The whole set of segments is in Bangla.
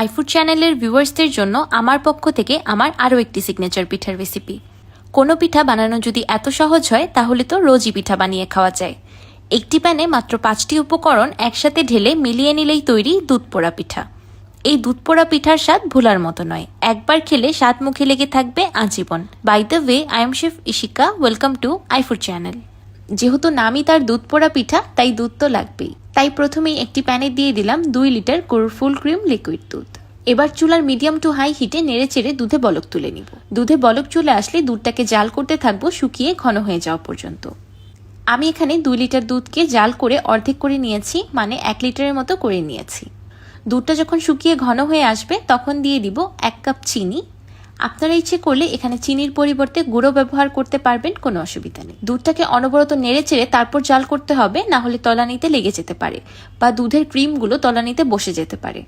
আইফুড চ্যানেলের ভিউয়ার্সদের জন্য আমার পক্ষ থেকে আমার আরও একটি সিগনেচার পিঠার রেসিপি। কোনো পিঠা বানানো যদি এত সহজ হয় তাহলে তো রোজই পিঠা বানিয়ে খাওয়া যায়। একটি প্যানে মাত্র 5টি উপকরণ একসাথে ঢেলে মিলিয়ে নিলেই তৈরি দুধ পোড়া পিঠা। এই দুধ পোড়া পিঠার স্বাদ ভোলার মতো নয়, একবার খেলে স্বাদ মুখে লেগে থাকবে আজীবন। By the way, I am chef Ishika, welcome to iFood channel. যেহেতু নামই তার দুধ পোড়া পিঠা, তাই দুধ তো লাগবেই। তাই প্রথমেই একটি প্যানে দিয়ে দিলাম 2 লিটার গরুর ফুল ক্রিম লিকুইড দুধ। এবার চুলার মিডিয়াম টু হাই হিটে নেড়ে চেড়ে দুধে বলক তুলে নিব। দুধে বলক চলে আসলে দুধটাকে জাল করতে থাকবো শুকিয়ে ঘন হয়ে যাওয়া পর্যন্ত। আমি এখানে 2 লিটার দুধকে জাল করে অর্ধেক করে নিয়েছি, মানে 1 লিটারের মতো করে নিয়েছি। দুধটা যখন শুকিয়ে ঘন হয়ে আসবে তখন দিয়ে দিব 1 কাপ চিনি। আপনারা ইচ্ছে করলে এখানে চিনির পরিবর্তে গুঁড়ো ব্যবহার করতে পারবেন, কোনো অসুবিধা নেই। দুধটাকে অনবরত নেড়ে চেড়ে তারপর জাল করতে হবে, না হলে তলানিতে লেগে যেতে পারে বা দুধের ক্রিমগুলো তলানিতে বসে যেতে পারে।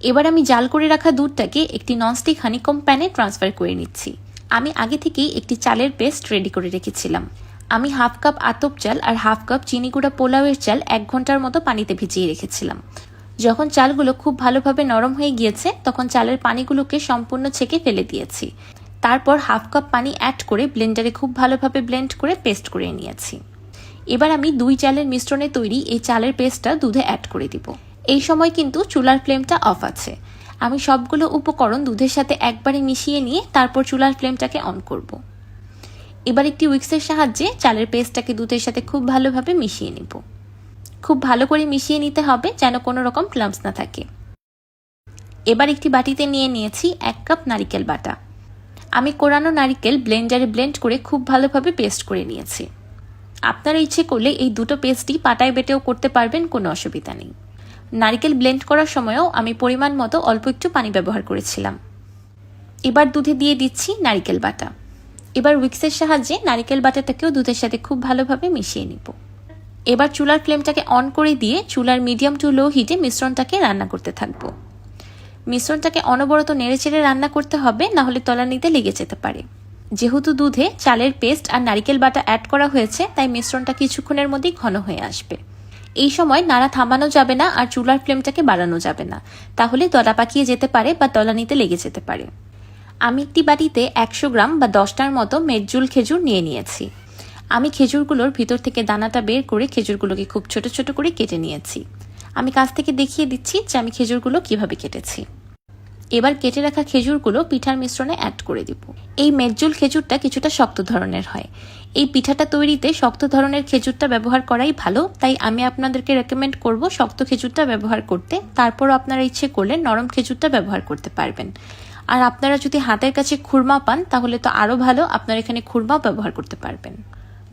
এবার আমি জাল করে রাখা দুধটাকে একটি ননস্টিক হানিকম প্যানে ট্রান্সফার করে নিচ্ছি। আমি আগে থেকেই একটি চালের পেস্ট রেডি করে রেখেছিলাম। আমি 1/2 কাপ আতপ চাল আর 1/2 কাপ চিনি গুঁড়া পোলাওয়ের চাল 1 ঘন্টার মতো পানিতে ভিজিয়ে রেখেছিলাম। যখন চালগুলো খুব ভালোভাবে নরম হয়ে গিয়েছে তখন চালের পানিগুলোকে সম্পূর্ণ ছেঁকে ফেলে দিয়েছি। তারপর 1/2 কাপ পানি অ্যাড করে ব্লেন্ডারে খুব ভালোভাবে ব্লেন্ড করে পেস্ট করে নিয়েছি। এবার আমি 2 চালের মিশ্রণে তৈরি এই চালের পেস্টটা দুধে অ্যাড করে দিব। এই সময় কিন্তু চুলার ফ্লেমটা অফ আছে। আমি সবগুলো উপকরণ দুধের সাথে একবারে মিশিয়ে নিয়ে তারপর চুলার ফ্লেমটাকে অন করব। এবার একটি উইক্সের সাহায্যে চালের পেস্টটাকে দুধের সাথে খুব ভালোভাবে মিশিয়ে নিব। খুব ভালো করে মিশিয়ে নিতে হবে যেন কোনো রকম ক্লাম্পস না থাকে। এবার একটি বাটিতে নিয়ে নিয়েছি 1 কাপ নারিকেল বাটা। আমি কোরানো নারিকেল ব্লেন্ডারে ব্লেন্ড করে খুব ভালোভাবে পেস্ট করে নিয়েছি। আপনারা ইচ্ছে করলে এই দুটো পেস্টই পাটায় বেটেও করতে পারবেন, কোনো অসুবিধা নেই। নারিকেল ব্লেন্ড করার সময়ও আমি পরিমাণ মতো অল্প একটু পানি ব্যবহার করেছিলাম। এবার দুধে দিয়ে দিচ্ছি নারিকেল বাটা। এবার উইক্সের সাহায্যে নারিকেল বাটাটাকেও দুধের সাথে খুব ভালোভাবে মিশিয়ে নিব। এবার চুলার ফ্লেমটাকে অন করে দিয়ে চুলার মিডিয়াম টু লো হিটে মিশ্রণটাকে রান্না করতে থাকবো। মিশ্রণটাকে অনবরত নেড়েচেড়ে রান্না করতে হবে, না হলে তলানিতে লেগে যেতে পারে। যেহেতু দুধে চালের পেস্ট আর নারিকেল বাটা অ্যাড করা হয়েছে তাই মিশ্রণটা কিছুক্ষণের মধ্যেই ঘন হয়ে আসবে। এই সময় নাড়া থামানো যাবে না আর চুলার ফ্লেমটাকে বাড়ানো যাবে না, তাহলে দলা পাকিয়ে যেতে পারে বা তলানিতে লেগে যেতে পারে। আমি একটি বাটিতে 100 গ্রাম বা 10টার মতো মেটজুল খেজুর নিয়ে নিয়েছি। আমি খেজুরগুলোর ভিতর থেকে দানাটা বের করে খেজুরগুলোকে খুব ছোট ছোট করে কেটে নিয়েছি। আমি কাছ থেকে দেখিয়ে দিচ্ছি যে আমি খেজুরগুলো কিভাবে কেটেছি। এবার কেটে রাখা খেজুরগুলো পিঠার মিশ্রণে অ্যাড করে দিব। এই মেটজুল খেজুরটা কিছুটা শক্ত ধরনের হয়। এই পিঠাটা তৈরিতে শক্ত ধরনের খেজুরটা ব্যবহার করাই ভালো, তাই আমি আপনাদেরকে রেকমেন্ড করব শক্ত খেজুরটা ব্যবহার করতে। তারপরও আপনারা ইচ্ছে করলে নরম খেজুরটা ব্যবহার করতে পারবেন। আর আপনারা যদি হাতের কাছে খুরমা পান তাহলে তো আরও ভালো, আপনারা এখানে খুরমাও ব্যবহার করতে পারবেন।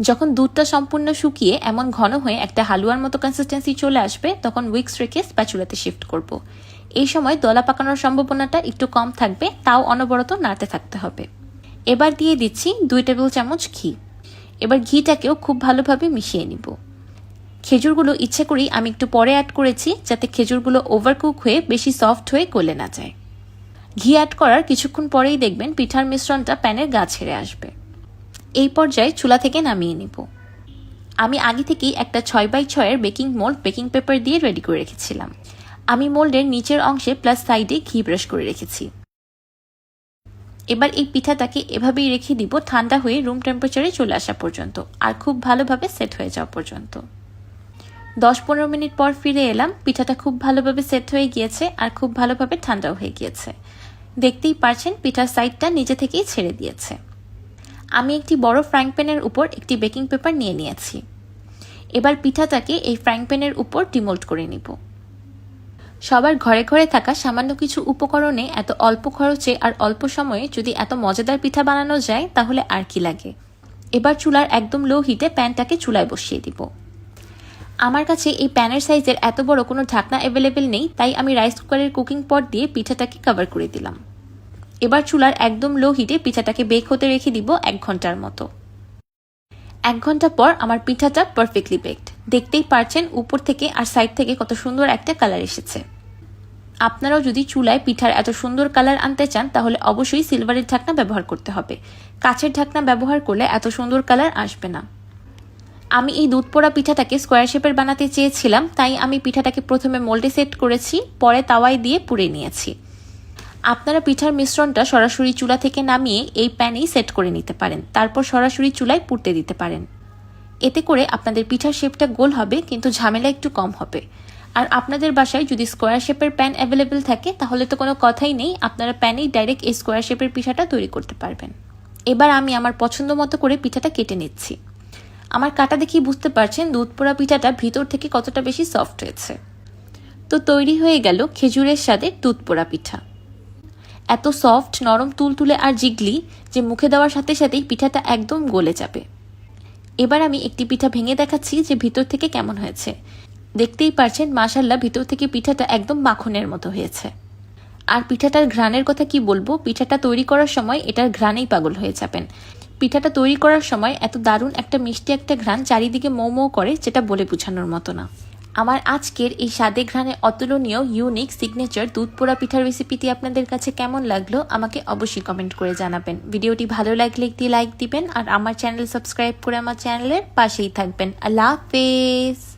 যখন দুধটা সম্পূর্ণ শুকিয়ে এমন ঘন হয়ে একটা হালুয়ার মতো কনসিস্টেন্সি চলে আসবে তখন উইক্স রেখে স্প্যাচুলাতে শিফট করব। এই সময় দলা পাকানোর সম্ভাবনাটা একটু কম থাকবে, তাও অনবরত নাড়তে থাকতে হবে। এবার দিয়ে দিচ্ছি 2 টেবিল চামচ ঘি। এবার ঘিটাকেও খুব ভালোভাবে মিশিয়ে নিব। খেজুরগুলো ইচ্ছে করেই আমি একটু পরে অ্যাড করেছি যাতে খেজুরগুলো ওভারকুক হয়ে বেশি সফট হয়ে গলে না যায়। ঘি অ্যাড করার কিছুক্ষণ পরেই দেখবেন পিঠার মিশ্রণটা প্যানের গা ছেড়ে আসবে। এই পর্যায়ে চুলা থেকে নামিয়ে নিব। আমি আগে থেকেই একটা 6x6 এর বেকিং মোল্ড বেকিং পেপার দিয়ে রেডি করে রেখেছিলাম। আমি মোল্ডের নিচের অংশে প্লাস সাইডে ঘি ব্রাশ করে রেখেছি। এবার এই পিঠাটাকে এভাবেই রেখে দিব ঠান্ডা হয়ে রুম টেম্পারেচারে চলে আসা পর্যন্ত, আর খুব ভালোভাবে সেট হয়ে যাওয়া পর্যন্ত। 10-15 মিনিট পর ফিরে এলাম। পিঠাটা খুব ভালোভাবে সেট হয়ে গিয়েছে আর খুব ভালোভাবে ঠান্ডাও হয়ে গিয়েছে। দেখতেই পারছেন পিঠার সাইডটা নিজে থেকেই ছেড়ে দিয়েছে। আমি একটি বড় ফ্রাইং প্যানের উপর একটি বেকিং পেপার নিয়ে নিয়েছি। এবার পিঠাটাকে এই ফ্রাইং প্যানের উপর ডিমোল্ড করে নিব। সবার ঘরে ঘরে থাকা সামান্য কিছু উপকরণে এত অল্প খরচে আর অল্প সময়ে যদি এত মজাদার পিঠা বানানো যায় তাহলে আর কি লাগে। এবার চুলার একদম লো হিটে প্যানটাকে চুলায় বসিয়ে দিব। আমার কাছে এই প্যানের সাইজের এত বড় কোনো ঢাকনা অ্যাভেলেবেল নেই, তাই আমি রাইস কুকারের কুকিং পট দিয়ে পিঠাটাকে কভার করে দিলাম। এবার চুলার একদম লো হিটে পিঠাটাকে বেক হতে রেখে দিব 1 ঘন্টার মতো। 1 ঘন্টা পর আমার পিঠাটা পারফেক্টলি বেকড। দেখতেই পারছেন উপর থেকে আর সাইড থেকে কত সুন্দর একটা কালার এসেছে। আপনারাও যদি চুলায় পিঠার এত সুন্দর কালার আনতে চান তাহলে অবশ্যই সিলভারের ঢাকনা ব্যবহার করতে হবে। কাচের ঢাকনা ব্যবহার করলে এত সুন্দর কালার আসবে না। আমি এই দুধ পোড়া পিঠাটাকে স্কোয়ার শেপের বানাতে চেয়েছিলাম, তাই আমি পিঠাটাকে প্রথমে মোল্ডে সেট করেছি, পরে তাওয়ায় দিয়ে পুড়ে নিয়েছি। আপনারা পিঠার মিশ্রণটা সরাসরি চুলা থেকে নামিয়ে এই প্যানেই সেট করে নিতে পারেন, তারপর সরাসরি চুলায় পুড়তে দিতে পারেন। এতে করে আপনাদের পিঠার শেপটা গোল হবে, কিন্তু ঝামেলা একটু কম হবে। আর আপনাদের বাসায় যদি স্কোয়ার শেপের প্যান অ্যাভেলেবেল থাকে তাহলে তো কোনো কথাই নেই, আপনারা প্যানেই ডাইরেক্ট এই স্কোয়ার শেপের পিঠাটা তৈরি করতে পারবেন। এবার আমি আমার পছন্দ মতো করে পিঠাটা কেটে নিচ্ছি। আমার কাটা দেখেই বুঝতে পারছেন দুধ পোড়া পিঠাটা ভিতর থেকে কতটা বেশি সফট হয়েছে। তো তৈরি হয়ে গেল খেজুরের স্বাদের দুধ পোড়া পিঠা। এত সফট, নরম, তুলতুলে আর জিগলি যে মুখে দেওয়ার সাথে সাথেই পিঠাটা একদম গলে যাবে। এবার আমি একটি পিঠা ভেঙে দেখাচ্ছি যে ভিতর থেকে কেমন হয়েছে। দেখতেই পারছেন মাশাআল্লাহ, ভিতর থেকে পিঠাটা একদম মাখনের মতো হয়েছে। আর পিঠাটার ঘ্রাণের কথা কি বলবো, পিঠাটা তৈরি করার সময় এটার ঘ্রাণেই পাগল হয়ে যাবেন। পিঠাটা তৈরি করার সময় এত দারুণ একটা মিষ্টি একটা ঘ্রাণ চারিদিকে মৌ মৌ করে, যেটা বলে বোঝানোর মতো না। আমার আজকের এই স্বাদে ঘ্রাণে অতুলনীয় ইউনিক সিগনেচার দুধ পোড়া পিঠার রেসিপিটি আপনাদের কাছে কেমন লাগলো আমাকে অবশ্যই কমেন্ট করে জানাবেন। ভিডিওটি ভালো লাগলে একটি লাইক দিবেন আর আমার চ্যানেল সাবস্ক্রাইব করে আমার চ্যানেলের পাশেই থাকবেন। আল্লাহ হাফেজ।